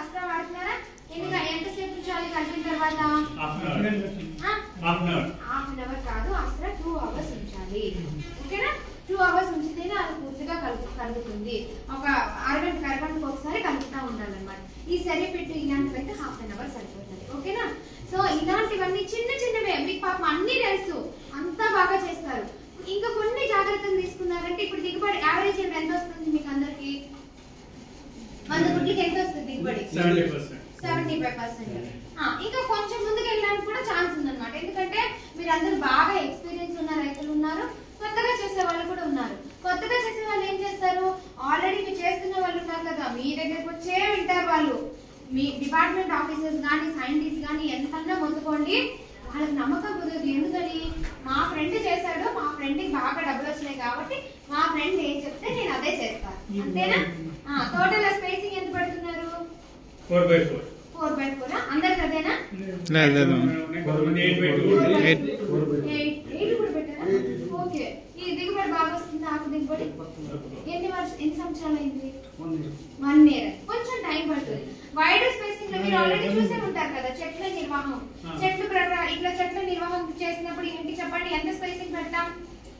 అస్త్రా వాడుతున్నారా? ఎంతసేపు ఉంచాలి కలిపిన తర్వాత? హాఫ్ అన్ అవర్ కాదు, అస్త్రా 2 hours ఉంచాలి. ఓకేనా? 2 hours ఉంచితేనే అది పూర్తిగా కలుగుతుంది. ఒక అరగంటకు ఒకసారి కలుపుతూ ఉండాలన్నమాట. ఈ శనగపిండి ఇలాంటివైతే హాఫ్ అన్ అవర్ సరిపోతుంది. ఓకేనా? సో ఇలాంటివన్నీ చిన్న చిన్నవే, మీకు పాపం అన్ని తెలుసు, అంతా బాగా చేస్తారు. ఇంకా కొన్ని జాగ్రత్తలు తీసుకున్నారంటే ఇప్పుడు దిగుబడి యావరేజ్ ఎంత వస్తుంది మీకు అందరికి? 100 గుడ్లకి ఎంత వస్తుంది దిగుబడి? 75%. ఇంకా కొంచెం ముందుకు వెళ్ళడానికి కూడా ఛాన్స్ ఉందన్నమాట. ఎందుకంటే మీరందరూ బాగా ఎక్స్పీరియన్స్ ఉన్న రైతులు ఉన్నారు, కొత్తగా చేసే వాళ్ళు కూడా ఉన్నారు. కొత్తగా చేసే వాళ్ళు ఏం చేస్తారు, ఆల్రెడీ మీరు చేస్తున్న వాళ్ళు ఉన్నారు కదా, మీ దగ్గరకు వచ్చే వింటారు వాళ్ళు. మీ డిపార్ట్మెంట్ ఆఫీసర్స్ కానీ సైంటిస్ట్ కానీ ఎంతన్నా మొత్తుకోండి, వాళ్ళకి నమ్మకం కుదరదు. ఎందుకని, మా ఫ్రెండ్ చేశాడు, మా ఫ్రెండ్కి బాగా డబ్బులు వచ్చినాయి కాబట్టి మా ఫ్రెండ్ ఏం చెప్తే నేను అదే చేస్తాను, అంతేనా? టోటల్ స్పేసింగ్ ఎంత పెడుతున్నారు? 4x4. అందరికి అదేనా? 8 కూడా పెట్టారా? ఓకే. ఈ దిగుబడి బాగా వస్తుంది. ఆకు దిగుబడి ఎన్ని సంవత్సరాలు అయింది? 1 year. కొంచెం టైం పడుతుంది. వైడ్ స్పేసింగ్ లో మీరు ఆల్రెడీ చూసే ఉంటారు కదా, చెట్ల నిర్వాహం. ఇట్లా చెట్ల నిర్వాహం చేసినప్పుడు ఏంటి చెప్పండి, ఎంత స్పేసింగ్ పెడతాం?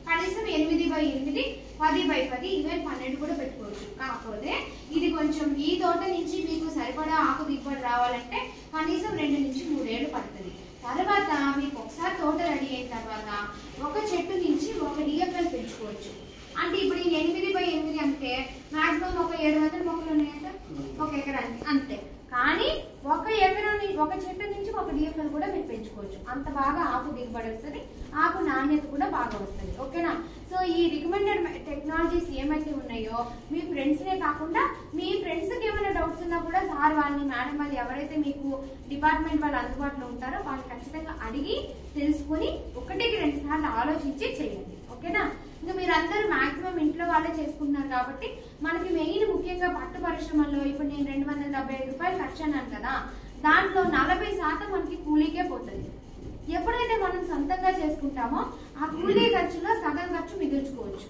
కనీసం 8x8, 10x10, ఈవెన్ 12 కూడా పెట్టుకోవచ్చు. కాకపోతే ఇది కొంచెం ఈ తోట నుంచి మీకు సరిపడా ఆకు దిగుబడి రావాలంటే కనీసం 2 నుంచి 3 ఏళ్ళు పడుతుంది. తర్వాత మీకు ఒకసారి తోట రెడీ అయిన తర్వాత ఒక చెట్టు నుంచి ఒక DFL పెంచుకోవచ్చు. అంటే ఇప్పుడు ఈ 8x8 అంటే మాక్సిమం ఒక 700 మొక్కలు ఉన్నాయా సార్? 1 ఎకరానికి అంతే. కానీ ఒక చెట్టు నుంచి ఒక DFL కూడా మీరు పెంచుకోవచ్చు. అంత బాగా ఆకు దిగుబడి వస్తుంది, ఆకు నాణ్యత కూడా బాగా వస్తుంది. ఓకేనా? సో ఈ రికమెండెడ్ టెక్నాలజీస్ ఏమైతే ఉన్నాయో మీ ఫ్రెండ్స్నే కాకుండా మీ ఫ్రెండ్స్కి ఏమైనా డౌట్స్ ఉన్నా కూడా సార్ వాళ్ళని, మేడం వాళ్ళు ఎవరైతే మీకు డిపార్ట్మెంట్ వాళ్ళు అందుబాటులో ఉంటారో వాళ్ళు ఖచ్చితంగా అడిగి తెలుసుకుని 1-2 సార్లు ఆలోచించి చేయండి. ఓకేనా? ఇంకా మీరందరూ మాక్సిమం ఇంట్లో వాళ్ళే చేసుకుంటున్నారు కాబట్టి మనకి మెయిన్ ముఖ్యంగా పట్టు పరిశ్రమల్లో ఇప్పుడు నేను 275 రూపాయలు ఖర్చు అన్నాను కదా, దాంట్లో 40% మనకి కూలీకే పోతుంది. ఎప్పుడైతే మనం సొంతంగా చేసుకుంటామో ఆ కూలీ ఖర్చులో సగం ఖర్చు మిగుల్చుకోవచ్చు.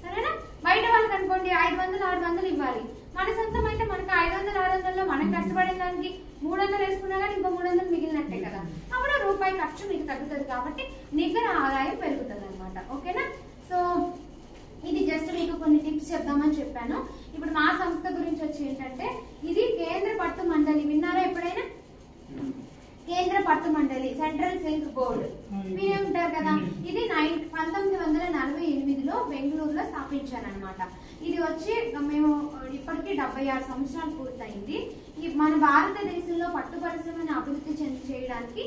సరేనా? బయట వాళ్ళకి అనుకోండి 500-600 ఇవ్వాలి, మన సొంతం అయితే మనకి 500-600లో మనం కష్టపడిన దానికి 300 వేసుకున్నా కానీ ఇంకో 300 మిగిలినట్టే కదా. అప్పుడు రూపాయి ఖర్చు మీకు తగ్గుతుంది కాబట్టి నికర ఆదాయం పెరుగుతుంది అనమాట. ఓకేనా? సో ఇది జస్ట్ మీకు కొన్ని టిప్స్ చెప్దామని చెప్పాను. ఇప్పుడు మా సంస్థ గురించి వచ్చి ఏంటంటే ఇది కేంద్ర పట్టు మండలి, విన్నారా ఎప్పుడైనా? కేంద్ర పట్టు మండలి, సెంట్రల్ సిల్క్ బోర్డు మీరే ఉంటారు కదా. ఇది 1948లో బెంగళూరులో స్థాపించారనమాట. ఇది వచ్చి మేము ఇప్పటికీ 76 సంవత్సరాలు పూర్తయింది. మన భారతదేశంలో పట్టు పరిశ్రమను అభివృద్ధి చేయడానికి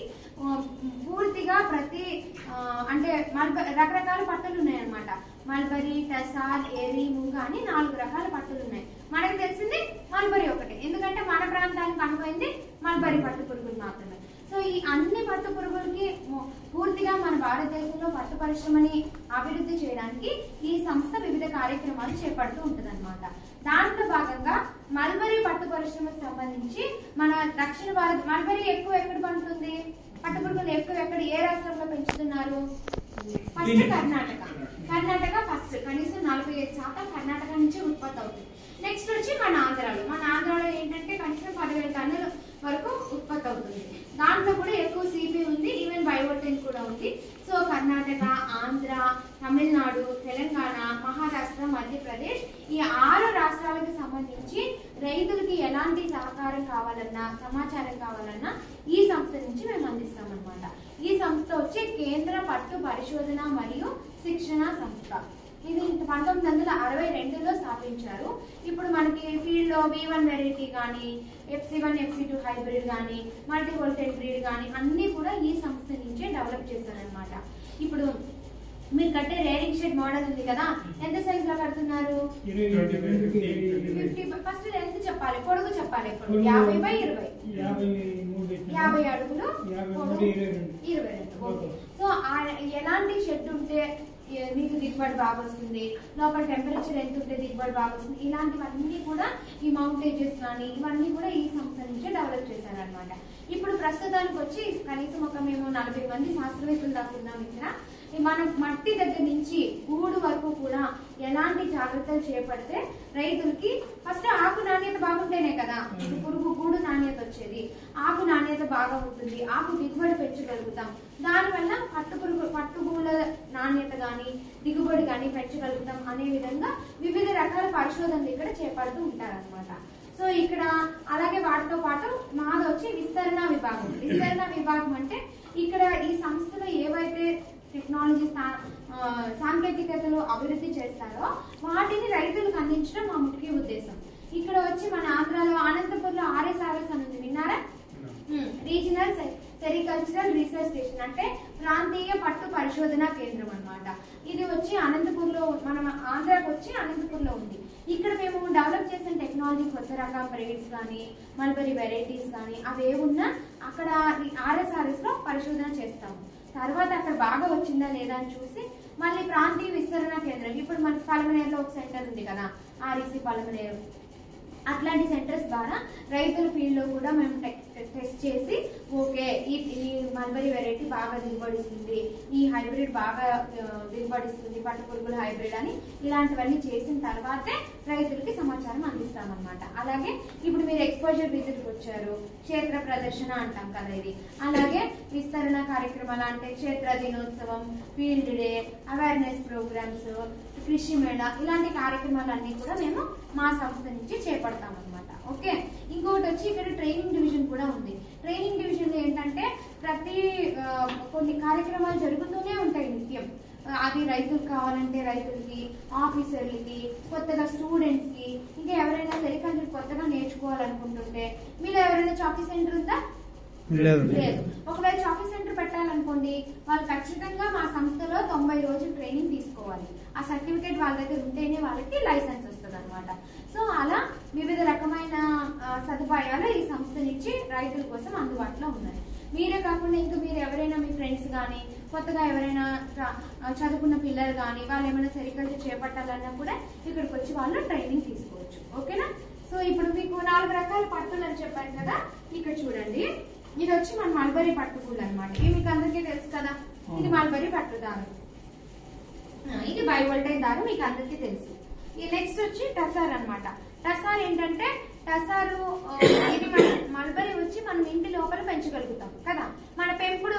పూర్తిగా ప్రతి అంటే రకరకాల పట్టులు ఉన్నాయన్నమాట. మల్బరీ, టసార్, ఎరీ, మూగ అని 4 రకాల పట్టులు ఉన్నాయి. మనకు తెలిసింది మల్బరీ ఒకటి, ఎందుకంటే మన ప్రాంతానికి అనువైంది మల్బరీ పట్టు పురుగులు మాత్రమే. సో ఈ అన్ని పట్టు పురుగులకి పూర్తిగా మన భారతదేశంలో పట్టు పరిశ్రమని అభివృద్ధి చేయడానికి ఈ సంస్థ వివిధ కార్యక్రమాలు చేపడుతూ ఉంటుంది అనమాట. దాంట్లో భాగంగా మల్బరీ పట్టు పరిశ్రమకు సంబంధించి మన దక్షిణ భారత మల్బరీ ఎక్కువ ఎక్కడ పండుతుంది, పట్టు పురుగులు ఎక్కువ ఎక్కడ ఏ రాష్ట్రంలో పెంచుతున్నారు? ఫస్ట్ కర్ణాటక ఫస్ట్, కనీసం 45% కర్ణాటక నుంచి ఉత్పత్తి అవుతుంది. నెక్స్ట్ వచ్చి మన ఆంధ్రాలో ఏంటంటే కనీసం 10,000 టన్నుల వరకు ఉత్పత్తి అవుతుంది. దాంట్లో కూడా ఎక్కువ సిపి ఉంది, ఈవెన్ బయోటెన్ కూడా ఉంది. సో కర్ణాటక, ఆంధ్ర, తమిళనాడు, తెలంగాణ, మహారాష్ట్ర, మధ్యప్రదేశ్ ఈ 6 రాష్ట్రాలకు సంబంధించి రైతులకి ఎలాంటి సహకారం కావాలన్నా, సమాచారం కావాలన్నా ఈ సంస్థ నుంచి మేము అందిస్తాం అనమాట. ఈ సంస్థ వచ్చి కేంద్ర పట్టు పరిశోధన మరియు శిక్షణ సంస్థ. ఇది 1962లో స్థాపించారు. ఇప్పుడు మనకి ఫీల్డ్ లో V1 వెరైటీ కానీ, FC1, FC2 హైబ్రిడ్ కానీ, మల్టీ వోల్టేజ్ బ్రీడ్ కానీ అన్ని కూడా ఈ సంస్థ నుంచే డెవలప్ చేశారనమాట. ఇప్పుడు మీరు కట్టే రేరింగ్ షెడ్ మోడల్ ఉంది కదా, ఎంత సైజ్ లో కడుతున్నారు? 50. ఫస్ట్ ఎంత చెప్పాలి, పొడుగు చెప్పాలి. ఇప్పుడు 50x20, 50 అడుగులు, 22. సో ఎలాంటి షెడ్ ఉంటే మీకు దిగుబడి బాగా వస్తుంది, లోపల టెంపరేచర్ ఎంత ఉంటే దిగుబడి బాగా వస్తుంది, ఇలాంటివన్నీ కూడా ఈ మౌంటేజెస్ కానీ ఇవన్నీ కూడా ఈ సంస్థ నుంచే డెవలప్ చేశారనమాట. ఇప్పుడు ప్రస్తుతానికి వచ్చి కనీసం మేము 40 మంది శాస్త్రవేత్తలు దాకా ఉన్నాం ఇక్కడ. మనం మట్టి దగ్గర నుంచి గూడు వరకు కూడా ఎలాంటి జాగ్రత్తలు చేపడితే రైతులకి ఫస్ట్ ఆకు నాణ్యత బాగుంటేనే కదా పురుగు గూడు నాణ్యత వచ్చేది, ఆకు నాణ్యత బాగా ఉంటుంది, ఆకు దిగుబడి పెంచగలుగుతాం, దానివల్ల పట్టుపురుగుల నాణ్యత గాని దిగుబడి గాని పెంచగలుగుతాం అనే విధంగా వివిధ రకాల పరిశోధనలు ఇక్కడ చేపడుతూ ఉంటారన్నమాట. సో ఇక్కడ అలాగే వాటితో పాటు మాది వచ్చి విస్తరణ విభాగం. విస్తరణ విభాగం అంటే ఇక్కడ ఈ సంస్థలో ఏవైతే టెక్నాలజీ సాంకేతికతలు అభివృద్ధి చేస్తారో వాటిని రైతులకు అందించడం మా ముఖ్య ఉద్దేశం. ఇక్కడ వచ్చి మన ఆంధ్రాలో అనంతపూర్లో RSRS అని విన్నారా? రీజనల్ సెరికల్చరల్ రీసెర్చ్ స్టేషన్ అంటే ప్రాంతీయ పట్టు పరిశోధన కేంద్రం అన్నమాట. ఇది వచ్చి అనంతపూర్లో, మన ఆంధ్రాకి వచ్చి అనంతపూర్లో ఉంది. ఇక్కడ మేము డెవలప్ చేసిన టెక్నాలజీ కొత్త రకం బ్రైడ్స్ కానీ మల్బరీ వెరైటీస్ కానీ అవి ఏమున్నా అక్కడ RSRS లో పరిశోధన చేస్తాము. తర్వాత అక్కడ బాగా వచ్చిందా లేదా అని చూసి మళ్ళీ ప్రాంతీయ విస్తరణ కేంద్రం, ఇప్పుడు మనకి పలమనేరులో ఒక సెంటర్ ఉంది కదా, REC పలమనేరు, అట్లాంటి సెంటర్స్ ద్వారా రైతుల ఫీల్డ్ లో కూడా మేము టెస్ట్ చేసి ఓకే ఈ మల్బరీ వెరైటీ బాగా దిగుబడిస్తుంది, ఈ హైబ్రిడ్ బాగా దిగుబడిస్తుంది, పట్టుపురుగుల హైబ్రిడ్ అని ఇలాంటివన్నీ చేసిన తర్వాతే రైతులకి సమాచారం అందిస్తామన్నమాట. అలాగే ఇప్పుడు మీరు ఎక్స్పోజర్ విజిట్కి వచ్చారు, క్షేత్ర ప్రదర్శన అంటాం కదా ఇది, అలాగే విస్తరణ కార్యక్రమాలు అంటే క్షేత్ర దినోత్సవం, ఫీల్డ్ డే, అవేర్నెస్ ప్రోగ్రామ్స్, కృషి మేళ, ఇలాంటి కార్యక్రమాలన్నీ కూడా మేము మా సంస్థ నుంచి చేపడతాం అన్నమాట. ఓకే, ఇంకొకటి వచ్చి ఇక్కడ ట్రైనింగ్ డివిజన్ కూడా ఉంది. ట్రైనింగ్ డివిజన్ ఏంటంటే ప్రతి కొన్ని కార్యక్రమాలు జరుగుతూనే ఉంటాయి నిత్యం. అది రైతులకు కావాలంటే రైతులకి, ఆఫీసర్లకి, కొత్తగా స్టూడెంట్స్ కి, ఇంకా ఎవరైనా సెరికల్చర్ కొత్తగా నేర్చుకోవాలనుకుంటుంటే, మీరు ఎవరైనా చాకీ సెంటర్ ఉందా? లేదు. ఒకవేళ చాకీ సెంటర్ పెట్టాలనుకోండి, వాళ్ళు ఖచ్చితంగా మా సంస్థలో 90 రోజులు ట్రైనింగ్ తీసుకోవాలి. ఆ సర్టిఫికేట్ వాళ్ళ దగ్గర ఉంటేనే వాళ్ళకి లైసెన్స్ వస్తుంది అనమాట. సో అలా వివిధ రకమైన సదుపాయాలు ఈ సంస్థ నుంచి రైతుల కోసం అందుబాటులో ఉన్నాయి. మీరే కాకుండా ఇంకా మీరు ఎవరైనా మీ ఫ్రెండ్స్ కానీ కొత్తగా ఎవరైనా చదువుకున్న పిల్లలు కానీ వాళ్ళు ఏమైనా సెరికల్చర్ చేపట్టాలన్నా కూడా ఇక్కడికి వచ్చి వాళ్ళు ట్రైనింగ్ తీసుకోవచ్చు. ఓకేనా? సో ఇప్పుడు మీకు 4 రకాల పట్టులు అని చెప్పాను కదా, ఇక్కడ చూడండి. ఇది వచ్చి మన మల్బరీ పట్టుకూళ్ళు అనమాట. ఇవి మీకు అందరికీ తెలుసు కదా, ఇది మల్బరీ పట్టు దారం, ఇది బయోవోల్టైక్ దారం, మీకు అందరికీ తెలుసు. ఈ నెక్స్ట్ వచ్చి టసార్ అనమాట. టసార్ ఏంటంటే టసారు ఇది మన మల్బరీ వచ్చి మనం ఇంటి లోపల పెంచగలుగుతాం కదా, మన పెంపుడు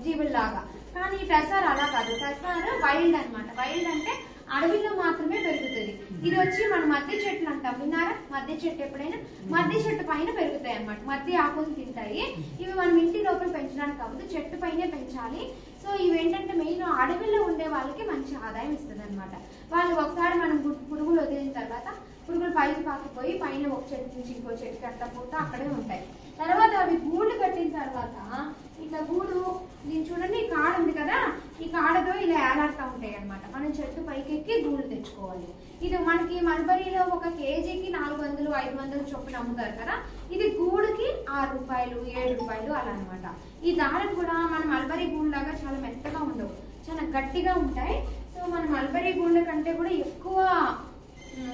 జీవుల్లాగా. కానీ టసార్ అలా కాదు, టసార్ వైల్డ్ అనమాట. వైల్డ్ అంటే అడవిలో మాత్రమే పెరుగుతుంది. ఇది వచ్చి మన మద్ది చెట్లు అంటాం, విన్నారా? మద్ది చెట్టు ఎప్పుడైనా మద్ది చెట్టు పైన పెరుగుతాయి అన్నమాట. మద్ది ఆకులు తింటాయి. ఇవి మనం ఇంటి లోపల పెంచడానికి కాదు, చెట్టు పైనే పెంచాలి. సో ఇవేంటంటే మెయిన్ అడవిలో ఉండే వాళ్ళకి మంచి ఆదాయం ఇస్తుంది అనమాట. వాళ్ళు ఒకసారి మనం పురుగులు వదిలిన తర్వాత పురుగులు పైకి పాకిపోయి పైన ఒక చెట్టు నుంచి ఇంకో చెట్టుకి అట్లా పోతా అక్కడే ఉంటాయి. తర్వాత అవి గూళ్ళు కట్టిన తర్వాత ఇట్లా గూడు, దీన్ని చూడండి, ఈ కాడ ఉంది కదా, ఈ కాడతో ఇలా ఏలాడుతూ ఉంటాయి అనమాట. మనం చెట్టు పైకెక్కి గూళ్ళు తెచ్చుకోవాలి. ఇది మనకి మల్బరీలో ఒక కేజీకి 400, 500 చొప్పున అమ్ముతారు కదా, ఇది గూడుకి 6 రూపాయలు, 7 రూపాయలు అలా అనమాట. ఈ దారం కూడా మన మల్బరీ గూడు లాగా చాలా మెత్తగా ఉండవు, చాలా గట్టిగా ఉంటాయి. సో మన మల్బరీ గూళ్ళ కంటే కూడా ఎక్కువ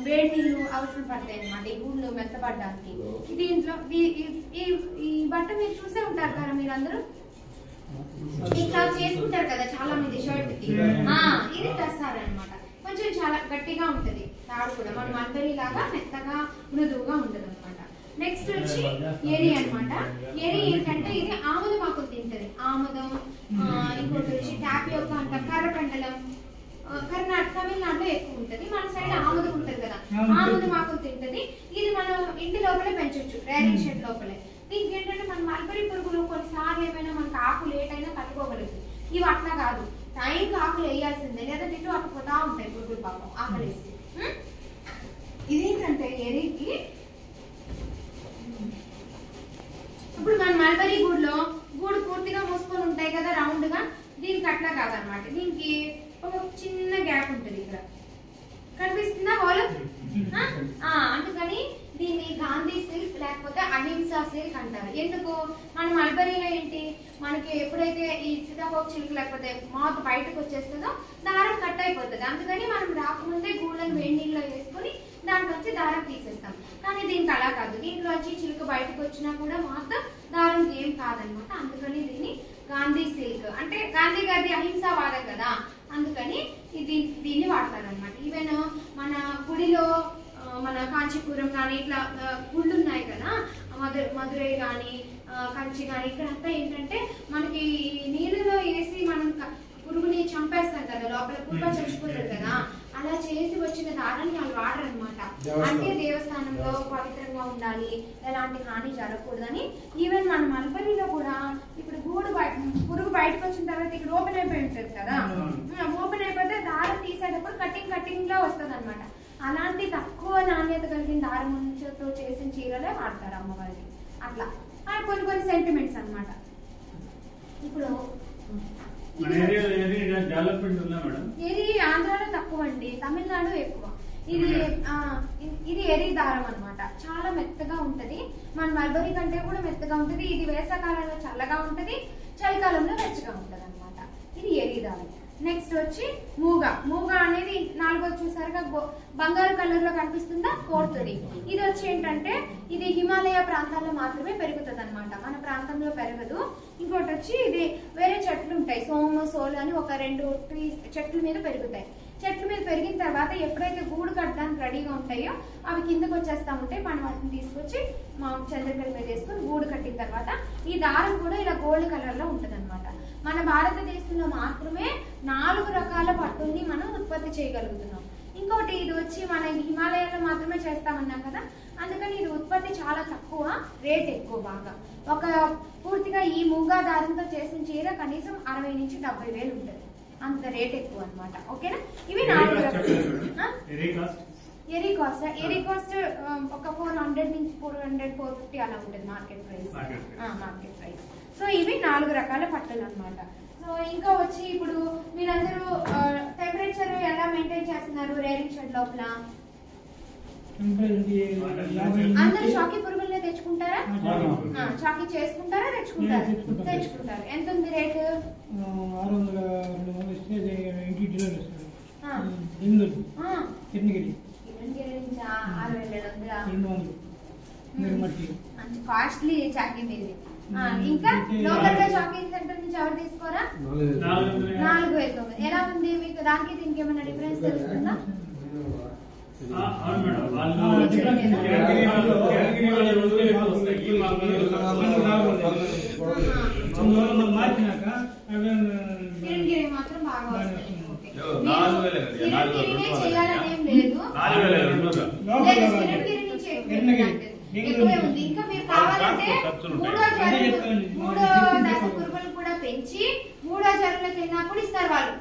వేడి నీళ్ళు అవసరం పడతాయి అనమాట ఈ గూళ్ళు మెత్తపడడానికి. దీంట్లో ఈ బట్ట మీరు చూసే ఉంటారు కదా, మీరందరూ ఇట్లా చేసుకుంటారు కదా చాలా మంది షర్ట్ కి. ఇది టస్సార్ అనమాట. కొంచెం చాలా గట్టిగా ఉంటది తాడు కూడా, మన మల్బరీ లాగా మెత్తగా మృదువుగా ఉంటది అనమాట. నెక్స్ట్ వచ్చి ఎరి అనమాట. ఎరి ఏంటంటే ఇది ఆముదం ఆకులు తింటది. ఆముదం, ఇంకోటి వచ్చి టాపియోకా అంటాం, కర్రపెండలం, కర్ణాటక, తమిళనాడులో ఎక్కువ ఉంటది. మన సైడ్ ఆముదం ఉంటది కదా, ఆముదం ఆకులు తింటది. ఇది మనం ఇంటి లోపలే పెంచొచ్చు, రేరింగ్ షెడ్ లోపలే. దీనికి ఏంటంటే మన మల్బరీ పురుగులు కొన్నిసార్లు ఏమైనా మనకు ఆకు లేట్ అయినా తట్టుకోగలుగుతుంది. ఇవి అట్లా కాదు, టైంకి ఆకులు వేయాల్సిందే, లేదా తిట్టు అటు పోతా ఉంటాయి పురుగులు పాపం ఆకలిస్తే. ఇదేంటంటే ఎరికి ఇప్పుడు మన మల్బరీ గూడులో గూడు పూర్తిగా మూసుకొని ఉంటాయి కదా రౌండ్ గా, దీనికి అట్లా కాదనమాట. దీనికి ఒక చిన్న గ్యాప్ ఉంటుంది ఇక్కడ, కనిపిస్తుందా హోల్? అందుకని దీన్ని గాంధీ సిల్క్ లేకపోతే అహింసా సిల్క్ అంటారు. ఎందుకు? మన మల్బరీలో ఏంటి, మనకి ఎప్పుడైతే ఈ సీతాకోక చిలుక లేకపోతే మాత్ బయటకు వచ్చేస్తుందో దారం కట్ అయిపోతుంది. అందుకని మనం రాకముందే గూళ్ళను వేడి నీళ్ళలో వేసుకొని దాంట్లోంచి దారం తీసేస్తాం. కానీ దీనికి అలా కాదు, దీంట్లోంచి చిలుక బయటకు వచ్చినా కూడా మాత్రం దారం ఏం కాదనమాట. అందుకని దీన్ని గాంధీ సిల్క్ అంటే గాంధీ గారి అహింసావాదం కదా, అందుకని దీన్ని వాడతారనమాట. ఈవెన్ మన గుడిలో మన కాంచీపురం కానీ ఇట్లా గుళ్ళు ఉన్నాయి కదా, మధురై కానీ కంచి కానీ ఇక్కడంతా ఏంటంటే మనకి నీళ్ళలో వేసి మనం పురుగుని చంపేస్తాం కదా, లోపల పురుగు చచ్చిపోతుంది కదా, అలా చేసి వచ్చిన దారాన్ని వాళ్ళు వాడరు అనమాట. అంటే దేవస్థానంలో పవిత్రంగా ఉండాలి, ఎలాంటి హాని జరగకూడదని. ఈవెన్ మన మల్బరీలో కూడా ఇప్పుడు పురుగు బయటకు వచ్చిన తర్వాత ఇక్కడ ఓపెన్ అయిపోయి ఉంటుంది కదా, ఓపెన్ అయిపోతే దారం తీసేటప్పుడు కటింగ్ లా వస్తుంది అనమాట. అలాంటి తక్కువ నాణ్యత కలిగిన దారం నుంచితో చేసిన చీరలే వాడతారు అమ్మవారికి. అట్లా కొన్ని సెంటిమెంట్స్ అనమాట. ఇప్పుడు ఇది ఆంధ్రాలో తక్కువ అండి, తమిళనాడు ఎక్కువ. ఇది ఎరి దారం అనమాట, చాలా మెత్తగా ఉంటది. మన మల్బరీ కంటే కూడా మెత్తగా ఉంటది. ఇది వేసవకాలంలో చల్లగా ఉంటది, చలికాలంలో వెచ్చగా ఉంటది అనమాట. ఇది ఎరి దారం. నెక్స్ట్ వచ్చి మూగ అనేది 4వ చూసారుగా బంగారు కలర్ లో కనిపిస్తుందా, 4th. ఇది వచ్చి ఏంటంటే ఇది హిమాలయ ప్రాంతాల్లో మాత్రమే పెరుగుతుంది అనమాట, మన ప్రాంతంలో పెరగదు. ఇంకోటి వచ్చి ఇది వేరే చెట్లు ఉంటాయి, సోము సోలు అని ఒక 2 చెట్ల మీద పెరుగుతాయి. చెట్ల మీద పెరిగిన తర్వాత ఎప్పుడైతే గూడు కట్టడానికి రెడీగా ఉంటాయో అవి కిందకు వచ్చేస్తా ఉంటాయి. మనం వాటిని తీసుకొచ్చి మా చంద్రకళ మీద వేసుకుని గూడు కట్టిన తర్వాత ఈ దారం కూడా ఇలా గోల్డ్ కలర్ లో ఉంటది అనమాట. మన భారతదేశంలో మాత్రమే 4 రకాల పట్టుల్ని మనం ఉత్పత్తి చేయగలుగుతున్నాం. ఇంకోటి ఇది వచ్చి మన హిమాలయాల్లో మాత్రమే చేస్తామన్నాం కదా, అందుకని ఇది ఉత్పత్తి చాలా తక్కువ, రేట్ ఎక్కువ బాగా. ఒక పూర్తిగా ఈ మూగా దారంతో చేసిన చీర కనీసం 60 నుంచి 70 వేలు ఉంటుంది, అంత రేట్ ఎక్కువ అనమాట. ఓకేనా? ఇవి 4 ఎరీ కాస్ట్ ఒక 400 నుంచి 450 అలా ఉంటుంది మార్కెట్ ప్రైస్. సో ఇవి 4 రకాల పట్టులు అనమాట. సో ఇంకా వచ్చి ఇప్పుడు మీరందరూ టెంపరేచర్ ఎలా మెయింటైన్ చేస్తున్నారు రేరింగ్ షెడ్ లోపల? అందరూ చాకీ పురుగులనే తెచ్చుకుంటారా? చాకీ చేసుకుంటారా, తెచ్చుకుంటారు. ఎంత ఉంది రేటు? 6,700 కాస్ట్లీ చాకీ మీది. ఇంకా లోకల్ గా షాపింగ్ సెంటర్ నుంచి ఎవరు తీసుకోరా? 4,900. ఎలా ఉంది మీకు? దానికి దీనికి ఏమైనా డిఫరెన్స్ తెలుస్తుందా? కిరణగిరి మాత్రం బాగా వస్తుంది. కిరణగిరినే చేయాలనేం లేదు, కిరణగిరి నుంచి ఎక్కువే ఉంది. ఇంకా మీరు కావాలంటే 3వ దశ పురుగులు కూడా పెంచి 3వ జరగలకు వెళ్ళినప్పుడు ఇస్తారు వాళ్ళు,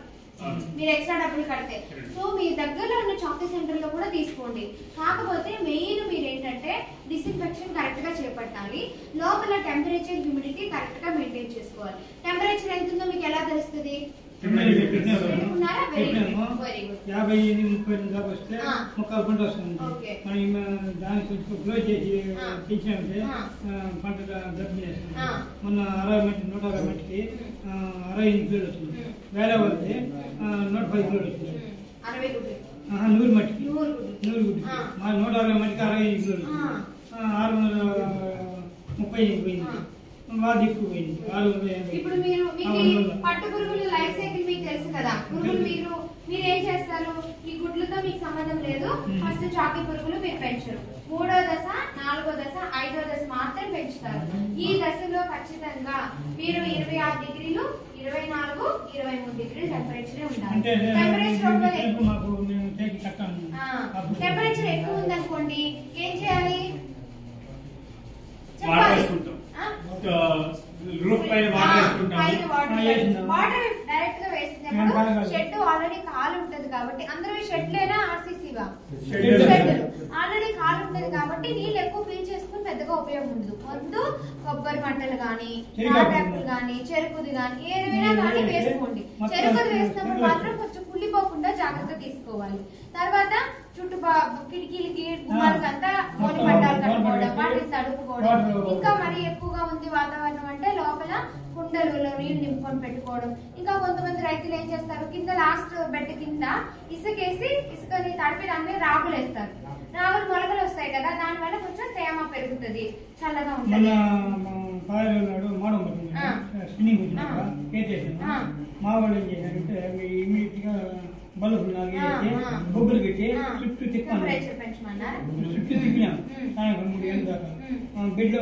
మీరు ఎక్స్ట్రా డబ్బులు కడితే. సో మీ దగ్గరలో ఉన్న చాకీ సెంటర్ లో కూడా తీసుకోండి. కాకపోతే మెయిన్ మీరు ఏంటంటే డిస్ఇన్ఫెక్షన్ కరెక్ట్ గా చేపట్టాలి, లోపల టెంపరేచర్ హ్యూమిడిటీ కరెక్ట్ గా మెయింటైన్ చేసుకోవాలి. టెంపరేచర్ ఎంత ఉందో మీకు ఎలా తెలుస్తుంది? 50-30 దాకా వస్తే మొక్కలు పంట వస్తుంది. దాన్ని కొంచెం క్లోజ్ చేసి పెంచామంటే పంట గర్భిణీ వేస్తుంది. మొన్న 160 మట్టికి 65 కిలోలు వచ్చింది. వేల వస్తే 110 కిలోలు వచ్చింది. 100 మట్టికి 100 గుడ్డి 160 మట్టికి 65 కిలోలు వచ్చింది. 630 పోయింది, బాగా ఎక్కువ పోయింది. 680. ఇప్పుడు మీరు పట్టు పురుగులు లైఫ్ సైకిల్ మీకు తెలుసు కదా, పురుగులు మీరు ఏం చేస్తారు? ఈ గుడ్లతో మీకు సంబంధం లేదు. ఫస్ట్ చాకీ పురుగులు మీరు పెంచరు, 3వ దశ 4వ దశ 5వ దశ మాత్రం పెంచుతారు. ఈ దశలో ఖచ్చితంగా మీరు 26 డిగ్రీలు 24, 23 డిగ్రీలు టెంపరేచర్ ఉండాలి. టెంపరేచర్ ఎక్కువ ఉందనుకోండి ఏం చేయాలి? చెప్పాలి. వాటర్ డైరెక్ట్ గా వేసినప్పుడు షెడ్ ఆల్రెడీ కాలు ఉంటది కాబట్టి, అందరూ షెడ్లేనా ఆర్సీసీగా షెడ్ ఆల్రెడీ కాలు ఉంటది కాబట్టి నీళ్ళు ఎక్కువ పీల్చేసుకుని పెద్దగా ఉపయోగం ఉండదు. ముందు కొబ్బరి పంటలు గానీ, తాటాకులు గానీ, చెరుకుది గానీ ఏదైనా కానీ వేసుకోండి. చెరుకుది వేసినప్పుడు మాత్రం కొంచెం కుళ్ళిపోకుండా జాగ్రత్త తీసుకోవాలి. తర్వాత చుట్టూ కిటికీలకి గుమ్మాలకంతా మోని పట్టాలు కట్టుకోవడం, వాటిని తడుపుకోవడం. ఇంకా మరి ఎక్కువగా ఉంది వాతావరణం అంటే లోపల కుండలలో నీళ్లు నింపుకొని పెట్టుకోవడం. ఇంకా కొంతమంది రైతులు ఏం చేస్తారు, కింద లాస్ట్ బెడ్ కింద ఇసుకేసి ఇసుకని తడిపి దాని మీద రాగులు వేస్తారు. రాగులు మొలకలు వస్తాయి కదా, దాని వల్ల కొంచెం తేమ పెరుగుతుంది, చల్లగా ఉంటుంది. మా వాళ్ళు ఏం చేశారంటే ఇమీడియట్ గా బల్బులు నాగేసి బొబ్బులు పెట్టి చుట్టూ తిప్పాను. చుట్టూ తిప్పినాం సాయంత్రం 3 గంటల దాకా బెడ్లో